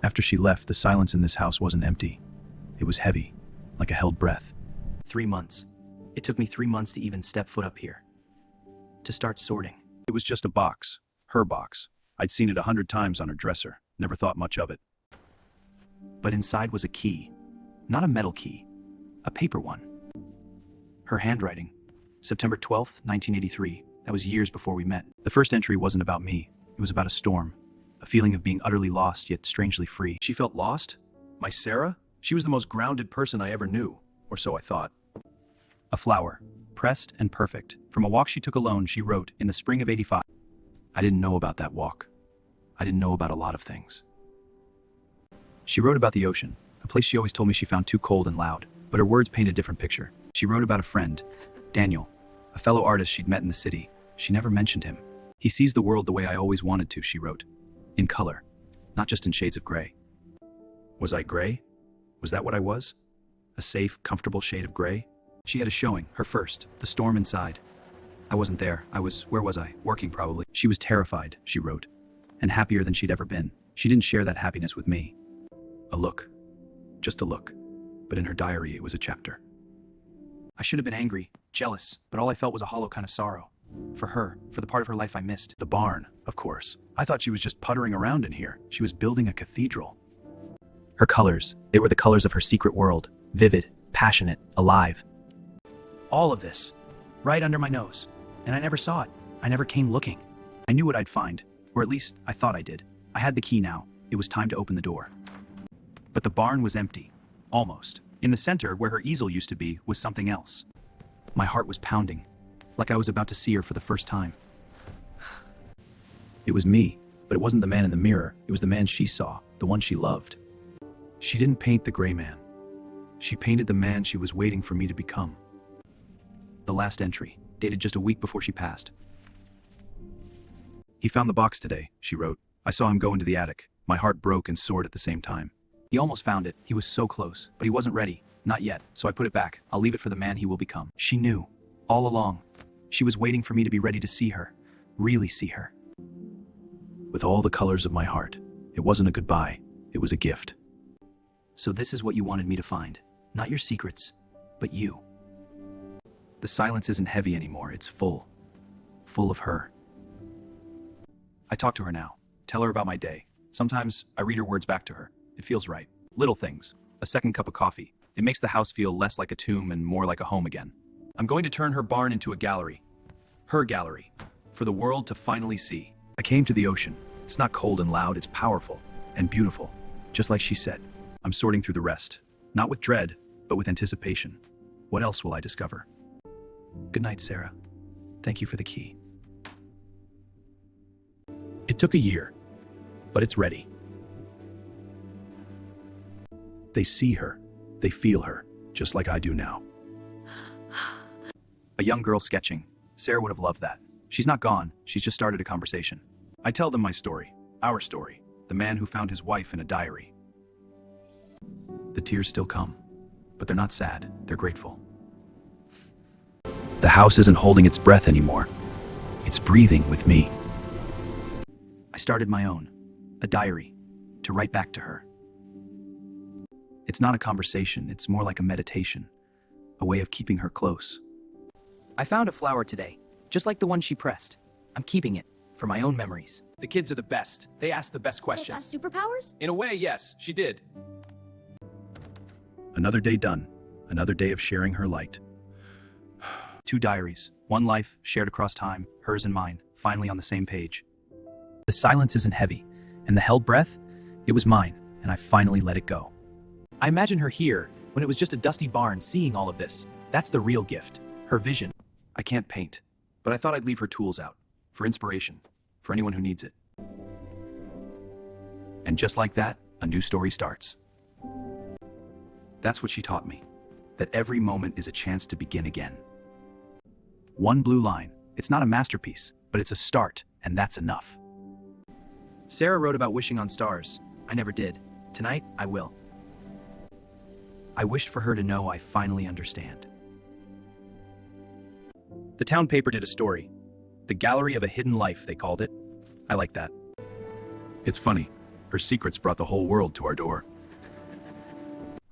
After she left, the silence in this house wasn't empty. It was heavy, like a held breath. 3 months. It took me 3 months to even step foot up here. To start sorting. It was just a box, her box. I'd seen it 100 times on her dresser, never thought much of it. But inside was a key. Not a metal key. A paper one. Her handwriting. September 12th, 1983. That was years before we met. The first entry wasn't about me. It was about a storm. A feeling of being utterly lost, yet strangely free. She felt lost? My Sarah? She was the most grounded person I ever knew. Or so I thought. A flower. Pressed and perfect. From a walk she took alone, she wrote, in the spring of '85. I didn't know about that walk. I didn't know about a lot of things. She wrote about the ocean, a place she always told me she found too cold and loud, but her words paint a different picture. She wrote about a friend, Daniel, a fellow artist she'd met in the city. She never mentioned him. He sees the world the way I always wanted to, she wrote. In color, not just in shades of gray. Was I gray? Was that what I was? A safe, comfortable shade of gray? She had a showing, her first, The Storm Inside. I wasn't there. Where was I? Working probably. She was terrified, she wrote, and happier than she'd ever been. She didn't share that happiness with me. A look. Just a look. But in her diary, it was a chapter. I should have been angry, jealous, but all I felt was a hollow kind of sorrow. For her, for the part of her life I missed. The barn, of course. I thought she was just puttering around in here. She was building a cathedral. Her colors, they were the colors of her secret world. Vivid, passionate, alive. All of this, right under my nose. And I never saw it. I never came looking. I knew what I'd find, or at least I thought I did. I had the key now. It was time to open the door. But the barn was empty. Almost. In the center, where her easel used to be, was something else. My heart was pounding, like I was about to see her for the first time. It was me, but it wasn't the man in the mirror. It was the man she saw, the one she loved. She didn't paint the gray man. She painted the man she was waiting for me to become. The last entry, dated just a week before she passed. He found the box today, she wrote. I saw him go into the attic. My heart broke and soared at the same time. He almost found it. He was so close, but he wasn't ready. Not yet, so I put it back. I'll leave it for the man he will become. She knew, all along. She was waiting for me to be ready to see her. Really see her. With all the colors of my heart. It wasn't a goodbye. It was a gift. So this is what you wanted me to find. Not your secrets, but you. The silence isn't heavy anymore. It's full. Full of her. I talk to her now. Tell her about my day. Sometimes I read her words back to her. It feels right. Little things. A second cup of coffee. It makes the house feel less like a tomb and more like a home again. I'm going to turn her barn into a gallery. Her gallery. For the world to finally see. I came to the ocean. It's not cold and loud. It's powerful and beautiful. Just like she said. I'm sorting through the rest. Not with dread, but with anticipation. What else will I discover? Good night, Sarah. Thank you for the key. It took a year, but it's ready. They see her. They feel her, just like I do now. A young girl sketching. Sarah would have loved that. She's not gone. She's just started a conversation. I tell them my story, our story, the man who found his wife in a diary. The tears still come, but they're not sad. They're grateful. The house isn't holding its breath anymore. It's breathing with me. I started my own, a diary, to write back to her. It's not a conversation, it's more like a meditation, a way of keeping her close. I found a flower today, just like the one she pressed. I'm keeping it, for my own memories. The kids are the best. They ask the best questions. Superpowers? In a way, yes, she did. Another day done. Another day of sharing her light. 2 diaries, one life, shared across time, hers and mine, finally on the same page. The silence isn't heavy, and the held breath, it was mine, and I finally let it go. I imagine her here, when it was just a dusty barn, seeing all of this. That's the real gift, her vision. I can't paint, but I thought I'd leave her tools out, for inspiration, for anyone who needs it. And just like that, a new story starts. That's what she taught me, that every moment is a chance to begin again. One blue line. It's not a masterpiece, but it's a start, and that's enough. Sarah wrote about wishing on stars. I never did. Tonight, I will. I wished for her to know I finally understand. The town paper did a story. The Gallery of a Hidden Life, they called it. I like that. It's funny. Her secrets brought the whole world to our door.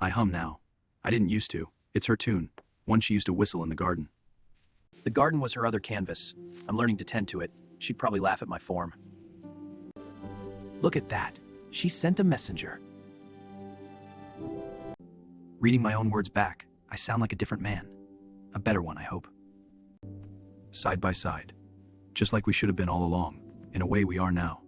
I hum now. I didn't used to. It's her tune. One she used to whistle in the garden. The garden was her other canvas. I'm learning to tend to it. She'd probably laugh at my form. Look at that. She sent a messenger. Reading my own words back, I sound like a different man. A better one, I hope. Side by side. Just like we should have been all along. In a way we are now.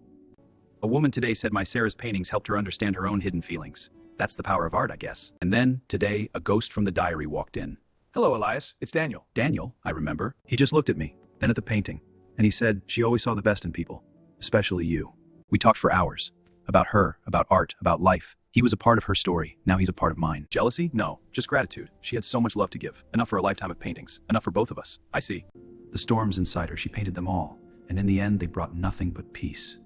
A woman today said my Sarah's paintings helped her understand her own hidden feelings. That's the power of art, I guess. And then, today, a ghost from the diary walked in. Hello, Elias. It's Daniel. Daniel, I remember. He just looked at me, then at the painting, and he said she always saw the best in people, especially you. We talked for hours. About her, about art, about life. He was a part of her story, now he's a part of mine. Jealousy? No, just gratitude. She had so much love to give. Enough for a lifetime of paintings. Enough for both of us. I see. The storms inside her, she painted them all, and in the end they brought nothing but peace.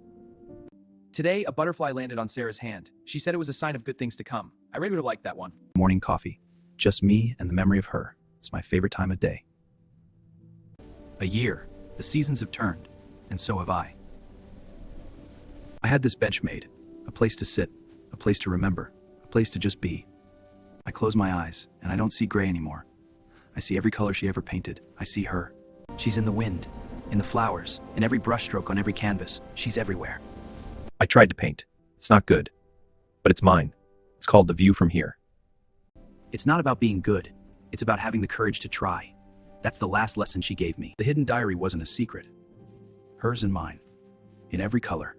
Today, a butterfly landed on Sarah's hand. She said it was a sign of good things to come. I really would have liked that one. Morning coffee. Just me and the memory of her. It's my favorite time of day. A year. The seasons have turned, and so have I. I had this bench made. A place to sit. A place to remember. A place to just be. I close my eyes, and I don't see gray anymore. I see every color she ever painted. I see her. She's in the wind, in the flowers, in every brushstroke on every canvas. She's everywhere. I tried to paint. It's not good. But it's mine. It's called The View from Here. It's not about being good. It's about having the courage to try. That's the last lesson she gave me. The hidden diary wasn't a secret. Hers and mine. In every color.